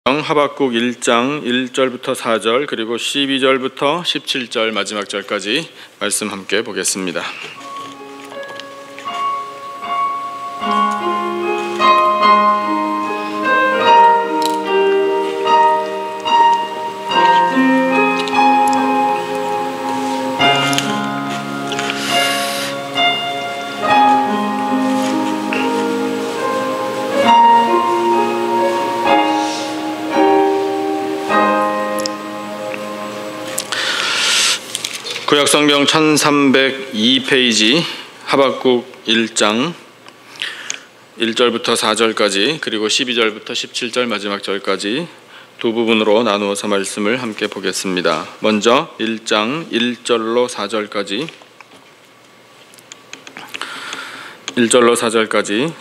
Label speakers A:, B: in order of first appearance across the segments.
A: 하박국 1장 1절부터 4절 그리고 12절부터 17절 마지막 절까지 말씀 함께 보겠습니다. 구약성경 1302페이지 하박국 1장 1절부터 4절까지 그리고 12절부터 17절 마지막 절까지 두 부분으로 나누어서 말씀을 함께 보겠습니다. 먼저 1장 1절로 4절까지 1절로 4절까지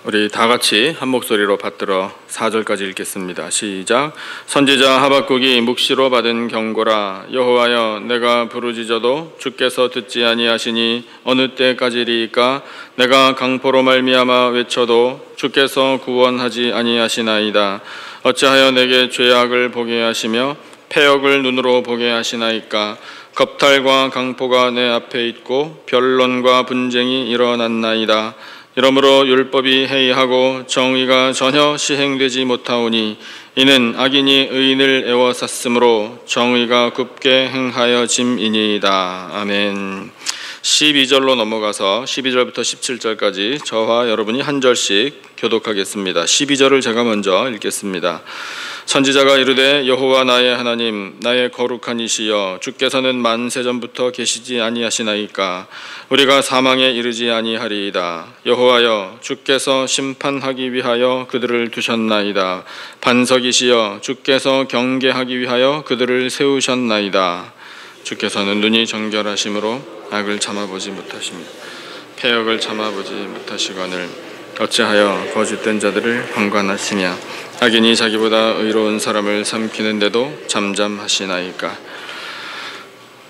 A: 우리 다 같이 한 목소리로 받들어 4절까지 읽겠습니다. 시작. 선지자 하박국이 묵시로 받은 경고라. 여호와여, 내가 부르짖어도 주께서 듣지 아니하시니 어느 때까지리이까? 내가 강포로 말미암아 외쳐도 주께서 구원하지 아니하시나이다. 어찌하여 내게 죄악을 보게 하시며 패역을 눈으로 보게 하시나이까? 겁탈과 강포가 내 앞에 있고 변론과 분쟁이 일어났나이다. 이러므로 율법이 해이하고 정의가 전혀 시행되지 못하오니 이는 악인이 의인을 애워쌌으므로 정의가 굽게 행하여짐이니이다. 아멘. 12절로 넘어가서 12절부터 17절까지 저와 여러분이 한 절씩 교독하겠습니다. 12절을 제가 먼저 읽겠습니다. 선지자가 이르되 여호와 나의 하나님, 나의 거룩한 이시여, 주께서는 만세전부터 계시지 아니하시나이까? 우리가 사망에 이르지 아니하리이다. 여호와여, 주께서 심판하기 위하여 그들을 두셨나이다. 반석이시여, 주께서 경계하기 위하여 그들을 세우셨나이다. 주께서는 눈이 정결하심으로 악을 참아보지 못하시며 패역을 참아보지 못하시거늘 어찌하여 거짓된 자들을 방관하시며 악인이 자기보다 의로운 사람을 삼키는데도 잠잠하시나이까?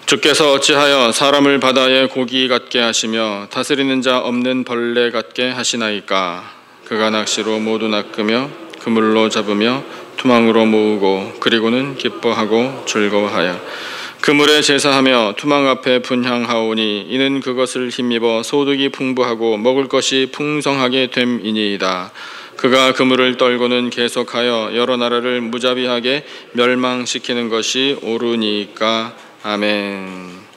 A: 주께서 어찌하여 사람을 바다의 고기 같게 하시며 다스리는 자 없는 벌레 같게 하시나이까? 그가 낚시로 모두 낚으며 그물로 잡으며 투망으로 모으고 그리고는 기뻐하고 즐거워하여 그물에 제사하며 투망 앞에 분향하오니 이는 그것을 힘입어 소득이 풍부하고 먹을 것이 풍성하게 됨이니이다. 그가 그물을 떨고는 계속하여 여러 나라를 무자비하게 멸망시키는 것이 옳으니까. 아멘.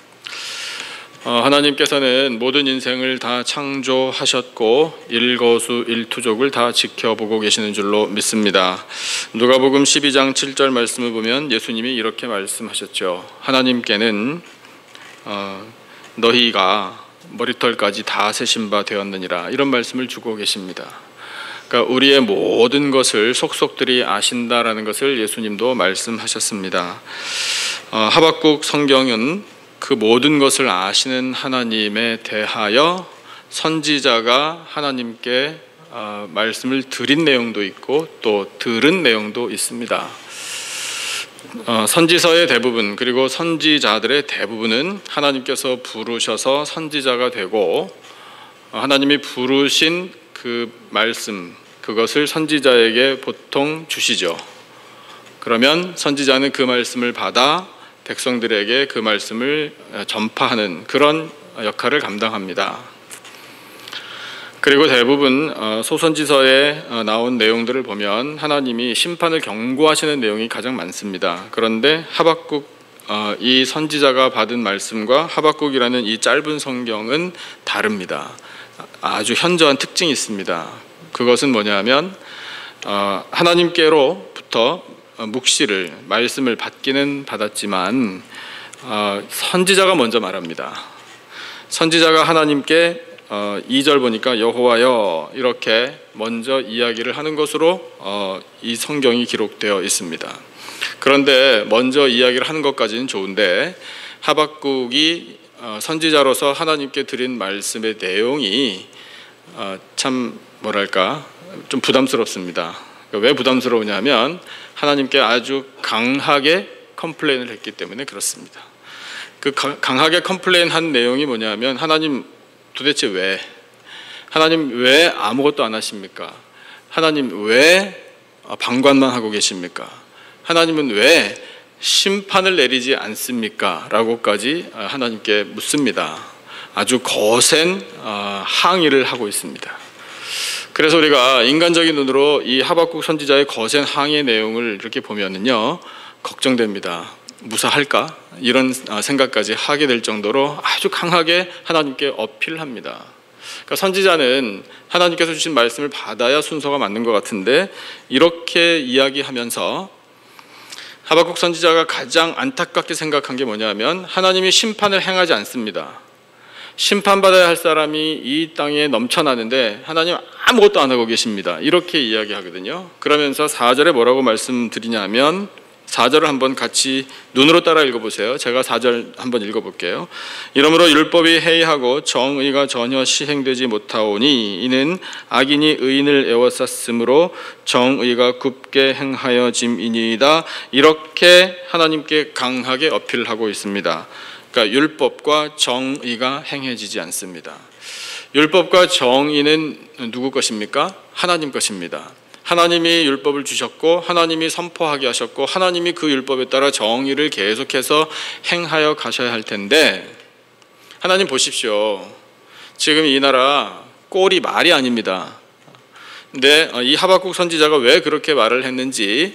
A: 하나님께서는 모든 인생을 다 창조하셨고 일거수일투족을 다 지켜보고 계시는 줄로 믿습니다. 누가복음 12장 7절 말씀을 보면 예수님이 이렇게 말씀하셨죠. 하나님께는 너희가 머리털까지 다 세신 바 되었느니라, 이런 말씀을 주고 계십니다. 그러니까 우리의 모든 것을 속속들이 아신다라는 것을 예수님도 말씀하셨습니다. 하박국 성경은 그 모든 것을 아시는 하나님에 대하여 선지자가 하나님께 말씀을 드린 내용도 있고 또 들은 내용도 있습니다. 선지서의 대부분 그리고 선지자들의 대부분은 하나님께서 부르셔서 선지자가 되고 하나님이 부르신 그 말씀, 그것을 선지자에게 보통 주시죠. 그러면 선지자는 그 말씀을 받아 백성들에게 그 말씀을 전파하는 그런 역할을 감당합니다. 그리고 대부분 소선지서에 나온 내용들을 보면 하나님이 심판을 경고하시는 내용이 가장 많습니다. 그런데 하박국 이 선지자가 받은 말씀과 하박국이라는 이 짧은 성경은 다릅니다. 아주 현저한 특징이 있습니다. 그것은 뭐냐면 하나님께로부터 묵시를, 말씀을 받기는 받았지만 선지자가 먼저 말합니다. 선지자가 하나님께 2절 보니까 여호와여 이렇게 먼저 이야기를 하는 것으로 이 성경이 기록되어 있습니다. 그런데 먼저 이야기를 하는 것까지는 좋은데 하박국이 선지자로서 하나님께 드린 말씀의 내용이 참 뭐랄까 좀 부담스럽습니다. 왜 부담스러우냐면 하나님께 아주 강하게 컴플레인을 했기 때문에 그렇습니다. 그 강하게 컴플레인한 내용이 뭐냐면 하나님 도대체 왜? 하나님 왜 아무것도 안 하십니까? 하나님 왜 방관만 하고 계십니까? 하나님은 왜 심판을 내리지 않습니까? 라고까지 하나님께 묻습니다. 아주 거센 항의를 하고 있습니다. 그래서 우리가 인간적인 눈으로 이 하박국 선지자의 거센 항의의 내용을 이렇게 보면은요, 걱정됩니다. 무사할까? 이런 생각까지 하게 될 정도로 아주 강하게 하나님께 어필합니다. 그러니까 선지자는 하나님께서 주신 말씀을 받아야 순서가 맞는 것 같은데, 이렇게 이야기하면서 하박국 선지자가 가장 안타깝게 생각한 게 뭐냐면, 하나님이 심판을 행하지 않습니다. 심판받아야 할 사람이 이 땅에 넘쳐나는데 하나님 아무것도 안 하고 계십니다. 이렇게 이야기하거든요. 그러면서 4절에 뭐라고 말씀드리냐면, 4절을 한번 같이 눈으로 따라 읽어보세요. 제가 4절 한번 읽어볼게요. 이러므로 율법이 해이하고 정의가 전혀 시행되지 못하오니 이는 악인이 의인을 애워쌌으므로 정의가 굽게 행하여짐이니이다. 이렇게 하나님께 강하게 어필하고 있습니다. 그러니까 율법과 정의가 행해지지 않습니다. 율법과 정의는 누구 것입니까? 하나님 것입니다. 하나님이 율법을 주셨고 하나님이 선포하게 하셨고 하나님이 그 율법에 따라 정의를 계속해서 행하여 가셔야 할 텐데, 하나님 보십시오. 지금 이 나라 꼴이 말이 아닙니다. 근데 이 하박국 선지자가 왜 그렇게 말을 했는지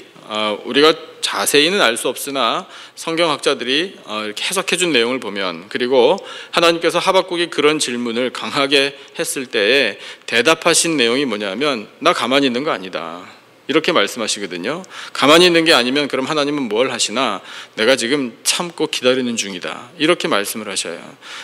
A: 우리가 자세히는 알 수 없으나 성경학자들이 이렇게 해석해 준 내용을 보면, 그리고 하나님께서 하박국이 그런 질문을 강하게 했을 때에 대답하신 내용이 뭐냐면, 나 가만히 있는 거 아니다, 이렇게 말씀하시거든요. 가만히 있는 게 아니면 그럼 하나님은 뭘 하시나? 내가 지금 참고 기다리는 중이다, 이렇게 말씀을 하셔요.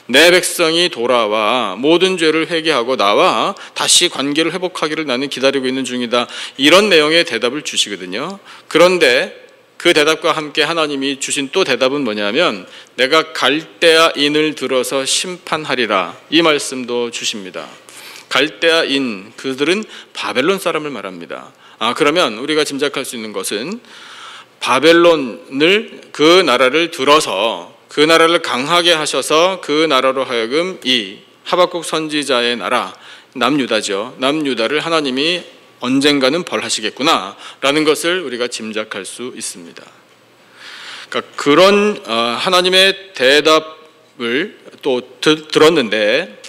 A: 내 백성이 돌아와 모든 죄를 회개하고 나와 다시 관계를 회복하기를 나는 기다리고 있는 중이다, 이런 내용의 대답을 주시거든요. 그런데 그 대답과 함께 하나님이 주신 또 대답은 뭐냐면, 내가 갈대아인을 들어서 심판하리라, 이 말씀도 주십니다. 갈대아인, 그들은 바벨론 사람을 말합니다. 그러면 우리가 짐작할 수 있는 것은 바벨론을, 그 나라를 들어서 그 나라를 강하게 하셔서 그 나라로 하여금 이 하박국 선지자의 나라 남유다죠, 남유다를 하나님이 언젠가는 벌하시겠구나 라는 것을 우리가 짐작할 수 있습니다. 그러니까 그런 하나님의 대답을 또 들었는데,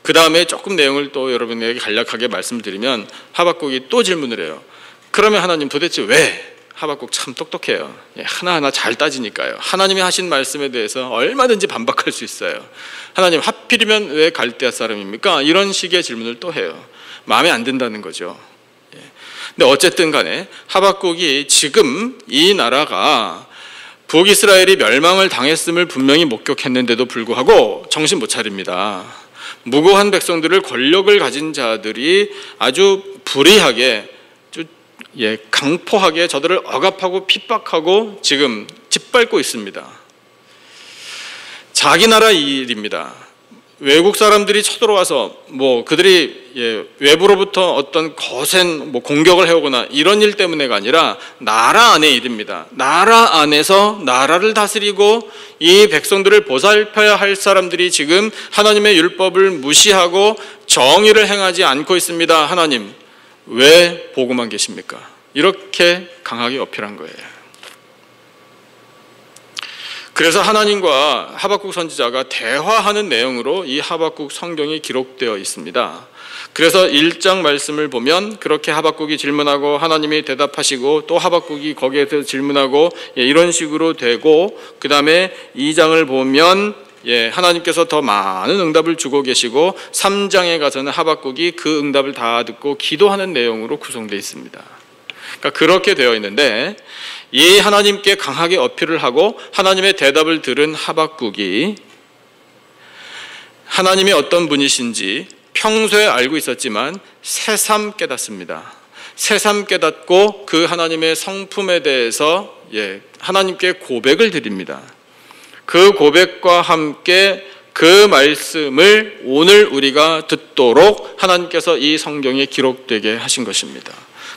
A: 그 다음에 조금 내용을 또 여러분에게 간략하게 말씀드리면, 하박국이 또 질문을 해요. 그러면 하나님 도대체 왜? 하박국 참 똑똑해요. 하나하나 잘 따지니까요. 하나님이 하신 말씀에 대해서 얼마든지 반박할 수 있어요. 하나님 하필이면 왜 갈대아 사람입니까? 이런 식의 질문을 또 해요. 마음에 안 든다는 거죠. 근데 어쨌든 간에 하박국이 지금 이 나라가 북이스라엘이 멸망을 당했음을 분명히 목격했는데도 불구하고 정신 못 차립니다. 무고한 백성들을, 권력을 가진 자들이 아주 불의하게, 강포하게 저들을 억압하고 핍박하고 지금 짓밟고 있습니다. 자기 나라 일입니다. 외국 사람들이 쳐들어와서 그들이 외부로부터 어떤 거센 공격을 해오거나 이런 일 때문에가 아니라 나라 안의 일입니다. 나라 안에서 나라를 다스리고 이 백성들을 보살펴야 할 사람들이 지금 하나님의 율법을 무시하고 정의를 행하지 않고 있습니다. 하나님 왜 보고만 계십니까? 이렇게 강하게 어필한 거예요. 그래서 하나님과 하박국 선지자가 대화하는 내용으로 이 하박국 성경이 기록되어 있습니다. 그래서 1장 말씀을 보면 그렇게 하박국이 질문하고 하나님이 대답하시고 또 하박국이 거기에 대해서 질문하고 이런 식으로 되고, 그 다음에 2장을 보면 하나님께서 더 많은 응답을 주고 계시고 3장에 가서는 하박국이 그 응답을 다 듣고 기도하는 내용으로 구성되어 있습니다. 그러니까 그렇게 되어 있는데, 이 하나님께 강하게 어필을 하고 하나님의 대답을 들은 하박국이 하나님이 어떤 분이신지 평소에 알고 있었지만 새삼 깨닫습니다. 새삼 깨닫고 그 하나님의 성품에 대해서 하나님께 고백을 드립니다. 그 고백과 함께 그 말씀을 오늘 우리가 듣도록 하나님께서 이 성경에 기록되게 하신 것입니다.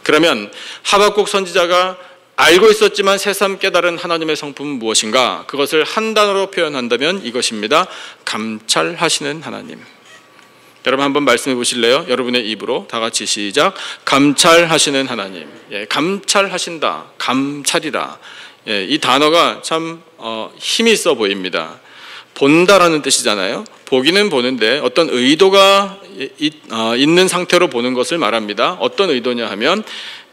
A: 그러면 하박국 선지자가 알고 있었지만 새삼 깨달은 하나님의 성품은 무엇인가? 그것을 한 단어로 표현한다면 이것입니다. 감찰하시는 하나님. 여러분 한번 말씀해 보실래요? 여러분의 입으로 다 같이 시작. 감찰하시는 하나님. 감찰하신다, 감찰이라. 이 단어가 참 힘이 있어 보입니다. 본다라는 뜻이잖아요. 보기는 보는데 어떤 의도가 있는 상태로 보는 것을 말합니다. 어떤 의도냐 하면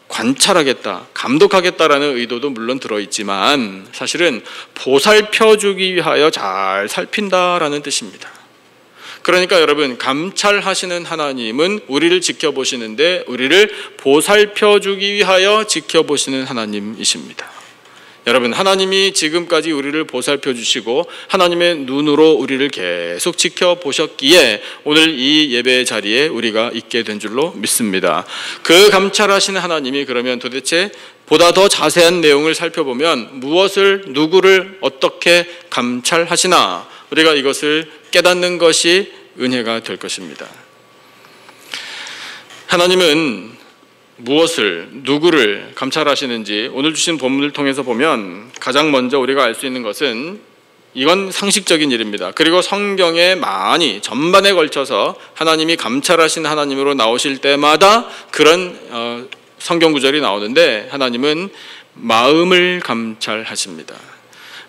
A: 관찰하겠다, 감독하겠다라는 의도도 물론 들어있지만 사실은 보살펴주기 위하여 잘 살핀다라는 뜻입니다. 그러니까 여러분, 감찰하시는 하나님은 우리를 지켜보시는데 우리를 보살펴주기 위하여 지켜보시는 하나님이십니다. 여러분, 하나님이 지금까지 우리를 보살펴주시고 하나님의 눈으로 우리를 계속 지켜보셨기에 오늘 이 예배 자리에 우리가 있게 된 줄로 믿습니다. 그 감찰하시는 하나님이 그러면 도대체 보다 더 자세한 내용을 살펴보면 무엇을, 누구를 어떻게 감찰하시나, 우리가 이것을 깨닫는 것이 은혜가 될 것입니다. 하나님은 무엇을, 누구를 감찰하시는지 오늘 주신 본문을 통해서 보면 가장 먼저 우리가 알 수 있는 것은 이건 상식적인 일입니다. 그리고 성경에 많이 전반에 걸쳐서 하나님이 감찰하신 하나님으로 나오실 때마다 그런 성경 구절이 나오는데, 하나님은 마음을 감찰하십니다.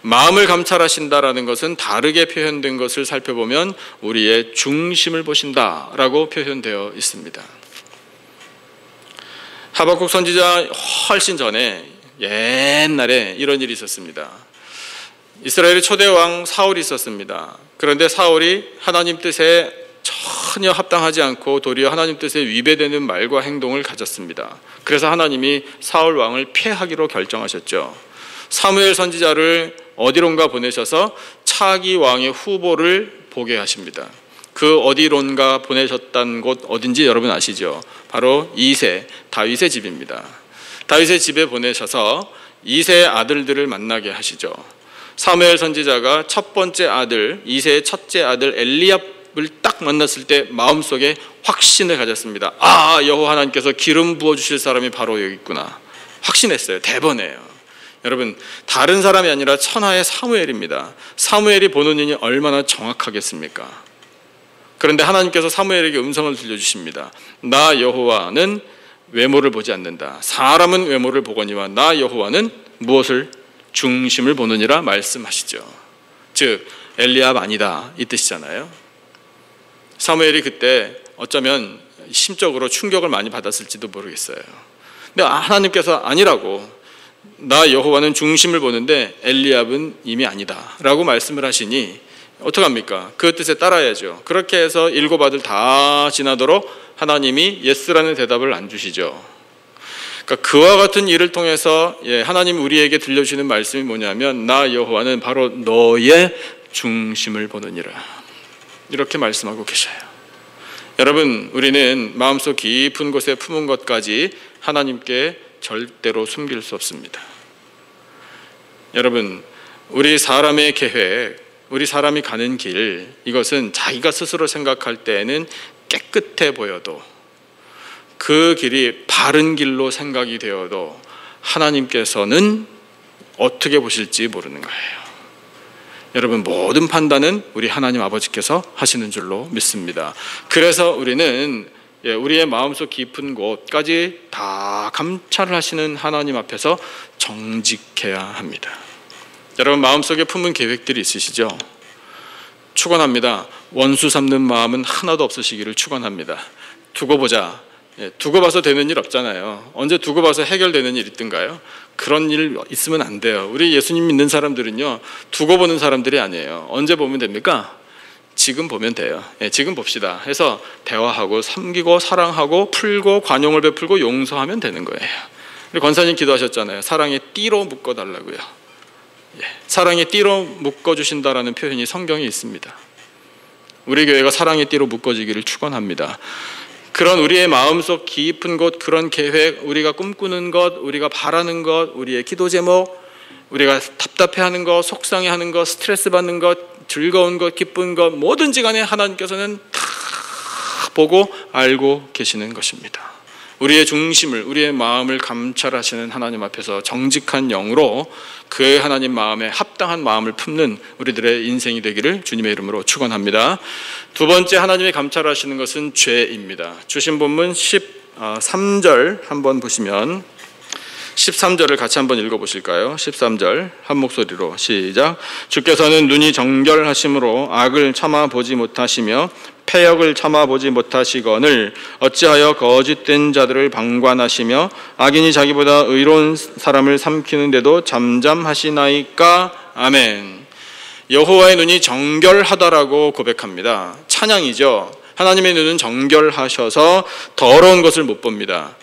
A: 마음을 감찰하신다라는 것은 다르게 표현된 것을 살펴보면 우리의 중심을 보신다라고 표현되어 있습니다. 하박국 선지자 훨씬 전에 옛날에 이런 일이 있었습니다. 이스라엘의 초대 왕 사울이 있었습니다. 그런데 사울이 하나님 뜻에 전혀 합당하지 않고 도리어 하나님 뜻에 위배되는 말과 행동을 가졌습니다. 그래서 하나님이 사울 왕을 폐하기로 결정하셨죠. 사무엘 선지자를 어디론가 보내셔서 차기 왕의 후보를 보게 하십니다. 그 어디론가 보내셨던 곳 어딘지 여러분 아시죠? 바로 이새, 다윗의 집입니다. 다윗의 집에 보내셔서 이새의 아들들을 만나게 하시죠. 사무엘 선지자가 첫 번째 아들, 이새의 첫째 아들 엘리압을 딱 만났을 때 마음속에 확신을 가졌습니다. 아, 여호와 하나님께서 기름 부어주실 사람이 바로 여기 있구나. 확신했어요. 대번에요. 여러분, 다른 사람이 아니라 천하의 사무엘입니다. 사무엘이 보는 눈이 얼마나 정확하겠습니까? 그런데 하나님께서 사무엘에게 음성을 들려주십니다. 나 여호와는 외모를 보지 않는다. 사람은 외모를 보거니와 나 여호와는 무엇을? 중심을 보느니라 말씀하시죠. 즉 엘리압 아니다, 이 뜻이잖아요. 사무엘이 그때 어쩌면 심적으로 충격을 많이 받았을지도 모르겠어요. 근데 하나님께서 아니라고, 나 여호와는 중심을 보는데 엘리압은 이미 아니다 라고 말씀을 하시니 어떡합니까? 그 뜻에 따라야죠. 그렇게 해서 7 아들 다 지나도록 하나님이 예스라는 대답을 안 주시죠. 그러니까 그와 같은 일을 통해서 하나님이 우리에게 들려주시는 말씀이 뭐냐면 나 여호와는 바로 너의 중심을 보느니라, 이렇게 말씀하고 계셔요. 여러분, 우리는 마음속 깊은 곳에 품은 것까지 하나님께 절대로 숨길 수 없습니다. 여러분, 우리 사람의 계획, 우리 사람이 가는 길, 이것은 자기가 스스로 생각할 때에는 깨끗해 보여도, 그 길이 바른 길로 생각이 되어도 하나님께서는 어떻게 보실지 모르는 거예요. 여러분, 모든 판단은 우리 하나님 아버지께서 하시는 줄로 믿습니다. 그래서 우리는 우리의 마음속 깊은 곳까지 다 감찰을 하시는 하나님 앞에서 정직해야 합니다. 여러분, 마음속에 품은 계획들이 있으시죠? 축원합니다. 원수 삼는 마음은 하나도 없으시기를 축원합니다. 두고 보자. 두고 봐서 되는 일 없잖아요. 언제 두고 봐서 해결되는 일 있던가요? 그런 일 있으면 안 돼요. 우리 예수님 믿는 사람들은요, 두고 보는 사람들이 아니에요. 언제 보면 됩니까? 지금 보면 돼요. 지금 봅시다 해서 대화하고 섬기고 사랑하고 풀고 관용을 베풀고 용서하면 되는 거예요. 우리 권사님 기도하셨잖아요. 사랑의 띠로 묶어달라고요. 사랑의 띠로 묶어주신다라는 표현이 성경에 있습니다. 우리 교회가 사랑의 띠로 묶어지기를 축원합니다. 그런 우리의 마음속 깊은 곳, 그런 계획, 우리가 꿈꾸는 것, 우리가 바라는 것, 우리의 기도 제목, 우리가 답답해하는 것, 속상해하는 것, 스트레스 받는 것, 즐거운 것, 기쁜 것, 뭐든지 간에 하나님께서는 다 보고 알고 계시는 것입니다. 우리의 중심을, 우리의 마음을 감찰하시는 하나님 앞에서 정직한 영으로 그 하나님 마음에 합당한 마음을 품는 우리들의 인생이 되기를 주님의 이름으로 축원합니다. 두 번째 하나님이 감찰하시는 것은 죄입니다. 주신 본문 13절 한번 보시면 13절을 같이 한번 읽어보실까요? 13절 한 목소리로 시작. 주께서는 눈이 정결하심으로 악을 참아보지 못하시며 패역을 참아보지 못하시거늘 어찌하여 거짓된 자들을 방관하시며 악인이 자기보다 의로운 사람을 삼키는데도 잠잠하시나이까. 아멘. 여호와의 눈이 정결하다라고 고백합니다. 찬양이죠. 하나님의 눈은 정결하셔서 더러운 것을 못 봅니다.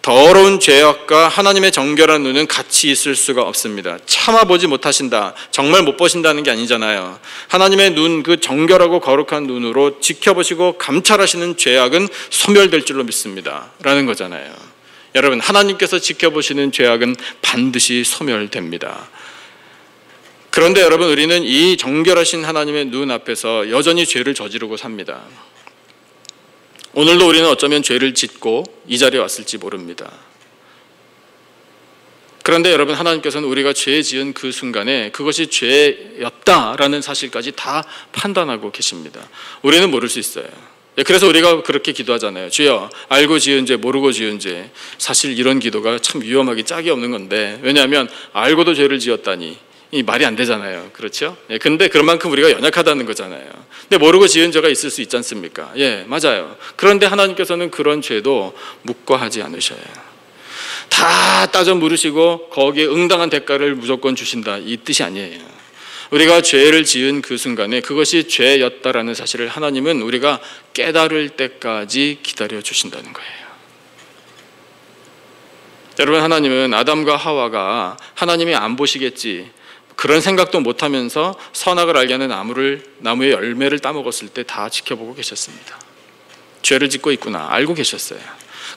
A: 더러운 죄악과 하나님의 정결한 눈은 같이 있을 수가 없습니다. 참아보지 못하신다, 정말 못 보신다는 게 아니잖아요. 하나님의 눈, 그 정결하고 거룩한 눈으로 지켜보시고 감찰하시는 죄악은 소멸될 줄로 믿습니다 라는 거잖아요. 여러분, 하나님께서 지켜보시는 죄악은 반드시 소멸됩니다. 그런데 여러분, 우리는 이 정결하신 하나님의 눈 앞에서 여전히 죄를 저지르고 삽니다. 오늘도 우리는 어쩌면 죄를 짓고 이 자리에 왔을지 모릅니다. 그런데 여러분, 하나님께서는 우리가 죄 지은 그 순간에 그것이 죄였다라는 사실까지 다 판단하고 계십니다. 우리는 모를 수 있어요. 그래서 우리가 그렇게 기도하잖아요. 주여, 알고 지은 죄, 모르고 지은 죄. 사실 이런 기도가 참 위험하기 짝이 없는 건데, 왜냐하면 알고도 죄를 지었다니 이 말이 안 되잖아요. 그렇죠? 근데 그만큼 우리가 연약하다는 거잖아요. 근데 모르고 지은 죄가 있을 수 있지 않습니까? 예, 맞아요. 그런데 하나님께서는 그런 죄도 묵과하지 않으셔요. 다 따져 물으시고 거기에 응당한 대가를 무조건 주신다, 이 뜻이 아니에요. 우리가 죄를 지은 그 순간에 그것이 죄였다라는 사실을 하나님은 우리가 깨달을 때까지 기다려 주신다는 거예요. 여러분, 하나님은 아담과 하와가 하나님이 안 보시겠지, 그런 생각도 못하면서 선악을 알게 하는 나무의 열매를 따먹었을 때 다 지켜보고 계셨습니다. 죄를 짓고 있구나 알고 계셨어요.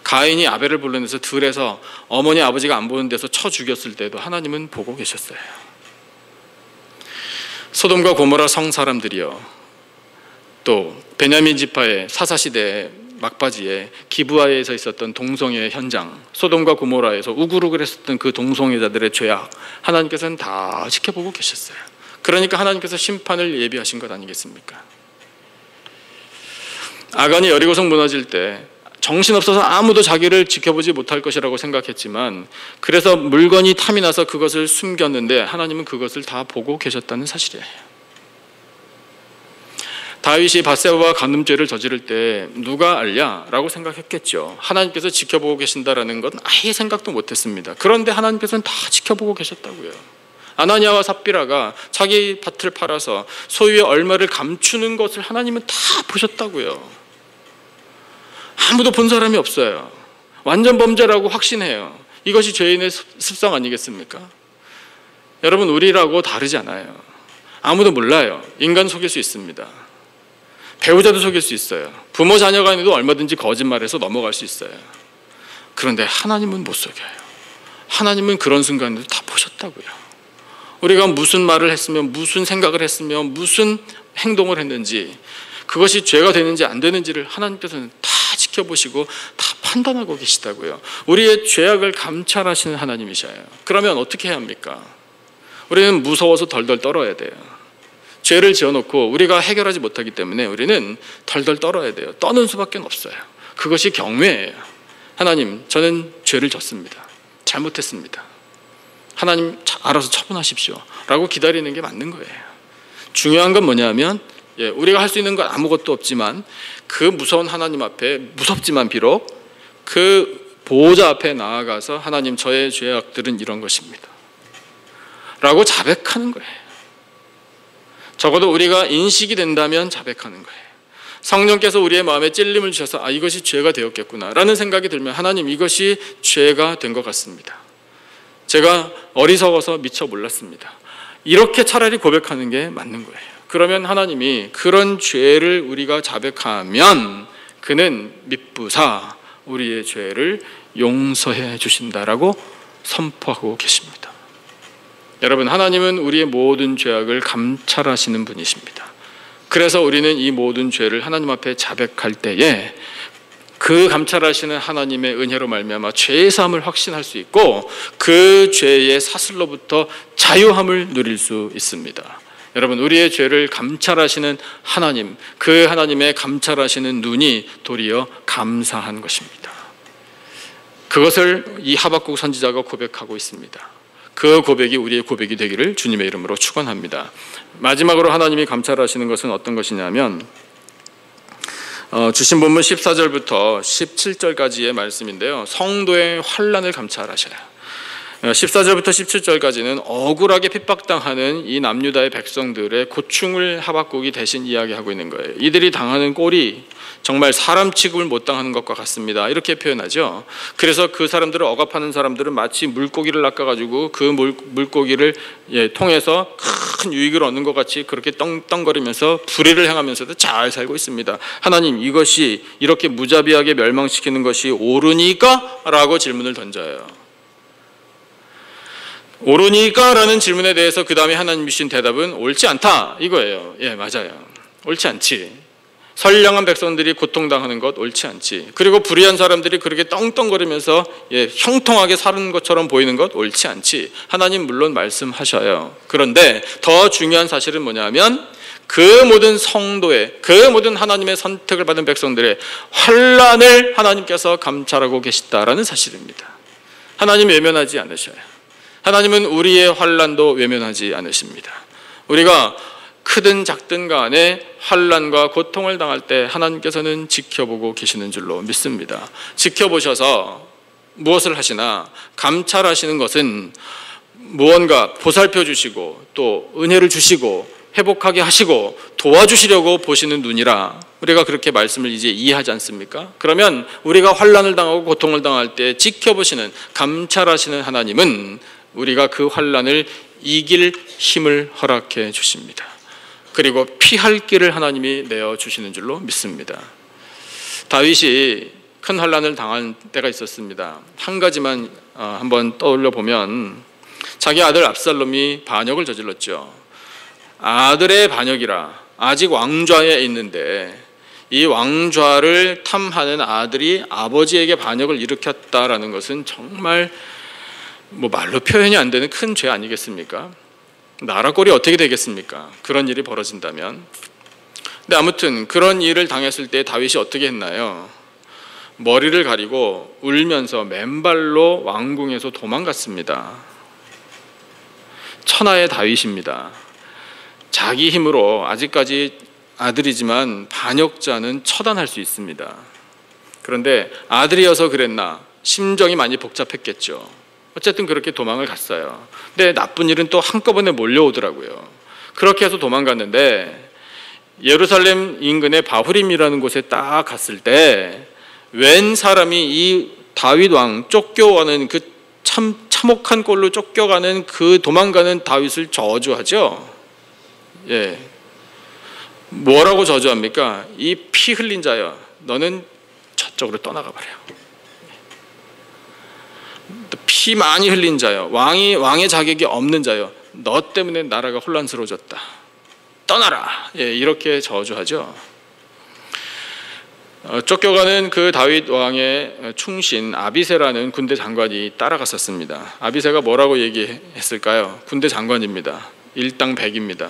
A: 가인이 아벨을 불러내서 들에서 어머니 아버지가 안 보는 데서 쳐 죽였을 때도 하나님은 보고 계셨어요. 소돔과 고모라 성 사람들이요, 또 베냐민 지파의 사사시대의 막바지에 기브아에서 있었던 동성애 현장, 소돔과 고모라에서 우글우글했었던 그 동성애자들의 죄악, 하나님께서는 다 지켜보고 계셨어요. 그러니까 하나님께서 심판을 예비하신 것 아니겠습니까? 아간이 여리고성 무너질 때 정신없어서 아무도 자기를 지켜보지 못할 것이라고 생각했지만, 그래서 물건이 탐이 나서 그것을 숨겼는데 하나님은 그것을 다 보고 계셨다는 사실이에요. 다윗이 밧세바와 간음죄를 저지를 때 누가 알냐라고 생각했겠죠. 하나님께서 지켜보고 계신다라는 건 아예 생각도 못했습니다. 그런데 하나님께서는 다 지켜보고 계셨다고요. 아나니아와 삽비라가 자기 밭을 팔아서 소유의 얼마를 감추는 것을 하나님은 다 보셨다고요. 아무도 본 사람이 없어요. 완전 범죄라고 확신해요. 이것이 죄인의 습성 아니겠습니까? 여러분, 우리라고 다르지 않아요. 아무도 몰라요. 인간 속일 수 있습니다. 배우자도 속일 수 있어요. 부모 자녀 간에도 얼마든지 거짓말해서 넘어갈 수 있어요. 그런데 하나님은 못 속여요. 하나님은 그런 순간에도 다 보셨다고요. 우리가 무슨 말을 했으면, 무슨 생각을 했으면, 무슨 행동을 했는지, 그것이 죄가 되는지 안 되는지를 하나님께서는 다 지켜보시고 다 판단하고 계시다고요. 우리의 죄악을 감찰하시는 하나님이셔요. 그러면 어떻게 해야 합니까? 우리는 무서워서 덜덜 떨어야 돼요. 죄를 지어놓고 우리가 해결하지 못하기 때문에 우리는 덜덜 떨어야 돼요. 떠는 수밖에 없어요. 그것이 경외예요. 하나님, 저는 죄를 졌습니다. 잘못했습니다. 하나님 알아서 처분하십시오 라고 기다리는 게 맞는 거예요. 중요한 건 뭐냐면, 우리가 할 수 있는 건 아무것도 없지만 그 무서운 하나님 앞에, 무섭지만 비록 그 보호자 앞에 나아가서 하나님, 저의 죄악들은 이런 것입니다 라고 자백하는 거예요. 적어도 우리가 인식이 된다면 자백하는 거예요. 성령께서 우리의 마음에 찔림을 주셔서 이것이 죄가 되었겠구나 라는 생각이 들면, 하나님, 이것이 죄가 된 것 같습니다. 제가 어리석어서 미처 몰랐습니다. 이렇게 차라리 고백하는 게 맞는 거예요. 그러면 하나님이 그런 죄를 우리가 자백하면 그는 미쁘사 우리의 죄를 용서해 주신다라고 선포하고 계십니다. 여러분, 하나님은 우리의 모든 죄악을 감찰하시는 분이십니다. 그래서 우리는 이 모든 죄를 하나님 앞에 자백할 때에 그 감찰하시는 하나님의 은혜로 말미암아 죄의 사함을 확신할 수 있고 그 죄의 사슬로부터 자유함을 누릴 수 있습니다. 여러분, 우리의 죄를 감찰하시는 하나님, 그 하나님의 감찰하시는 눈이 도리어 감사한 것입니다. 그것을 이 하박국 선지자가 고백하고 있습니다. 그 고백이 우리의 고백이 되기를 주님의 이름으로 축원합니다. 마지막으로 하나님이 감찰하시는 것은 어떤 것이냐면 주신 본문 14절부터 17절까지의 말씀인데요. 성도의 환난을 감찰하셔요. 14절부터 17절까지는 억울하게 핍박당하는 이 남유다의 백성들의 고충을 하박국이 대신 이야기하고 있는 거예요. 이들이 당하는 꼴이 정말 사람 취급을 못 당하는 것과 같습니다. 이렇게 표현하죠. 그래서 그 사람들을 억압하는 사람들은 마치 물고기를 낚아가지고 그 물고기를 통해서 큰 유익을 얻는 것 같이 그렇게 떵떵거리면서 불의를 행하면서도 잘 살고 있습니다. 하나님, 이것이 이렇게 무자비하게 멸망시키는 것이 옳으니까? 라고 질문을 던져요. 옳으니까? 라는 질문에 대해서 그 다음에 하나님이 주신 대답은 옳지 않다 이거예요. 맞아요. 옳지 않지. 선량한 백성들이 고통당하는 것 옳지 않지. 그리고 불의한 사람들이 그렇게 떵떵거리면서 형통하게 사는 것처럼 보이는 것 옳지 않지. 하나님 물론 말씀하셔요. 그런데 더 중요한 사실은 뭐냐면 그 모든 성도의, 그 모든 하나님의 선택을 받은 백성들의 환난을 하나님께서 감찰하고 계시다라는 사실입니다. 하나님 외면하지 않으셔요. 하나님은 우리의 환난도 외면하지 않으십니다. 우리가 크든 작든 간에 환난과 고통을 당할 때 하나님께서는 지켜보고 계시는 줄로 믿습니다. 지켜보셔서 무엇을 하시나? 감찰하시는 것은 무언가 보살펴 주시고 또 은혜를 주시고 회복하게 하시고 도와주시려고 보시는 눈이라 우리가 그렇게 말씀을 이제 이해하지 않습니까? 그러면 우리가 환난을 당하고 고통을 당할 때 지켜보시는, 감찰하시는 하나님은 우리가 그 환난을 이길 힘을 허락해 주십니다. 그리고 피할 길을 하나님이 내어주시는 줄로 믿습니다. 다윗이 큰 환난을 당한 때가 있었습니다. 한 가지만 한번 떠올려 보면 자기 아들 압살롬이 반역을 저질렀죠. 아들의 반역이라 아직 왕좌에 있는데 이 왕좌를 탐하는 아들이 아버지에게 반역을 일으켰다라는 것은 정말 말로 표현이 안 되는 큰 죄 아니겠습니까? 나라 꼴이 어떻게 되겠습니까? 그런 일이 벌어진다면. 근데 아무튼 그런 일을 당했을 때 다윗이 어떻게 했나요? 머리를 가리고 울면서 맨발로 왕궁에서 도망갔습니다. 천하의 다윗입니다. 자기 힘으로 아직까지 아들이지만 반역자는 처단할 수 있습니다. 그런데 아들이어서 그랬나? 심정이 많이 복잡했겠죠. 어쨌든 그렇게 도망을 갔어요. 근데 나쁜 일은 또 한꺼번에 몰려오더라고요. 그렇게 해서 도망갔는데 예루살렘 인근의 바후림이라는 곳에 딱 갔을 때 웬 사람이 이 다윗 왕 쫓겨가는 그 참혹한 꼴로 쫓겨가는 그 도망가는 다윗을 저주하죠. 뭐라고 저주합니까? 이 피 흘린 자여, 너는 저쪽으로 떠나가 버려. 피 많이 흘린 자여, 왕의 자격이 없는 자여, 너 때문에 나라가 혼란스러워졌다. 떠나라. 이렇게 저주하죠. 쫓겨가는 그 다윗 왕의 충신 아비새라는 군대 장관이 따라갔었습니다. 아비새가 뭐라고 얘기했을까요? 군대 장관입니다. 일당 100입니다.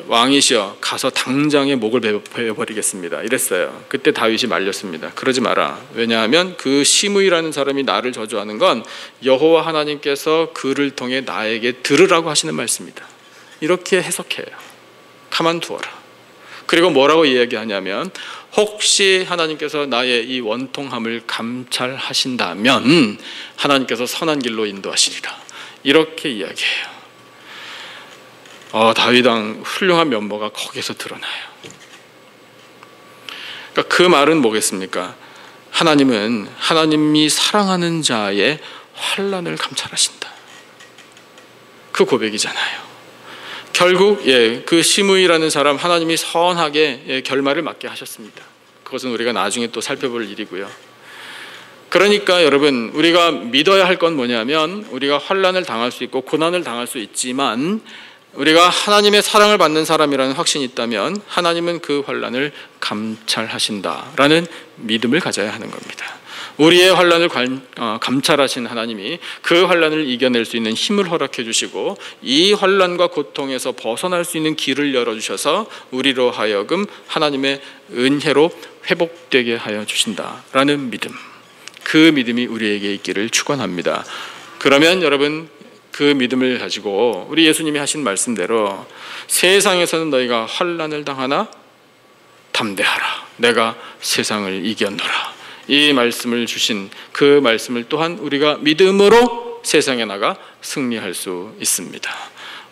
A: 왕이시여 가서 당장에 목을 베어버리겠습니다. 이랬어요. 그때 다윗이 말렸습니다. 그러지 마라. 왜냐하면 그 시므이라는 사람이 나를 저주하는 건 여호와 하나님께서 그를 통해 나에게 들으라고 하시는 말씀이다. 이렇게 해석해요. 가만두어라. 그리고 뭐라고 이야기하냐면 혹시 하나님께서 나의 이 원통함을 감찰하신다면 하나님께서 선한 길로 인도하시리라. 이렇게 이야기해요. 다윗 왕 훌륭한 면모가 거기서 드러나요. 그러니까 그 말은 뭐겠습니까? 하나님은 하나님이 사랑하는 자의 환난을 감찰하신다. 그 고백이잖아요. 결국 그 시므이라는 사람 하나님이 선하게 결말을 맞게 하셨습니다. 그것은 우리가 나중에 또 살펴볼 일이고요. 그러니까 여러분, 우리가 믿어야 할 건 뭐냐면 우리가 환난을 당할 수 있고 고난을 당할 수 있지만 우리가 하나님의 사랑을 받는 사람이라는 확신이 있다면 하나님은 그 환난을 감찰하신다라는 믿음을 가져야 하는 겁니다. 우리의 환난을 감찰하신 하나님이 그 환난을 이겨낼 수 있는 힘을 허락해 주시고 이 환난과 고통에서 벗어날 수 있는 길을 열어주셔서 우리로 하여금 하나님의 은혜로 회복되게 하여 주신다라는 믿음, 그 믿음이 우리에게 있기를 축원합니다. 그러면 여러분, 그 믿음을 가지고 우리 예수님이 하신 말씀대로 세상에서는 너희가 환난을 당하나 담대하라, 내가 세상을 이겼노라, 이 말씀을 주신 그 말씀을 또한 우리가 믿음으로 세상에 나가 승리할 수 있습니다.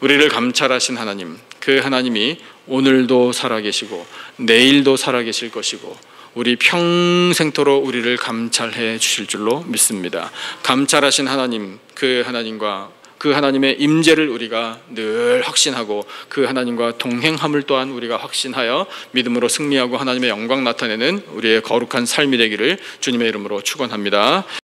A: 우리를 감찰하신 하나님, 그 하나님이 오늘도 살아계시고 내일도 살아계실 것이고 우리 평생토록 우리를 감찰해 주실 줄로 믿습니다. 감찰하신 하나님, 그 하나님과 그 하나님의 임재를 우리가 늘 확신하고 그 하나님과 동행함을 또한 우리가 확신하여 믿음으로 승리하고 하나님의 영광 나타내는 우리의 거룩한 삶이 되기를 주님의 이름으로 축원합니다.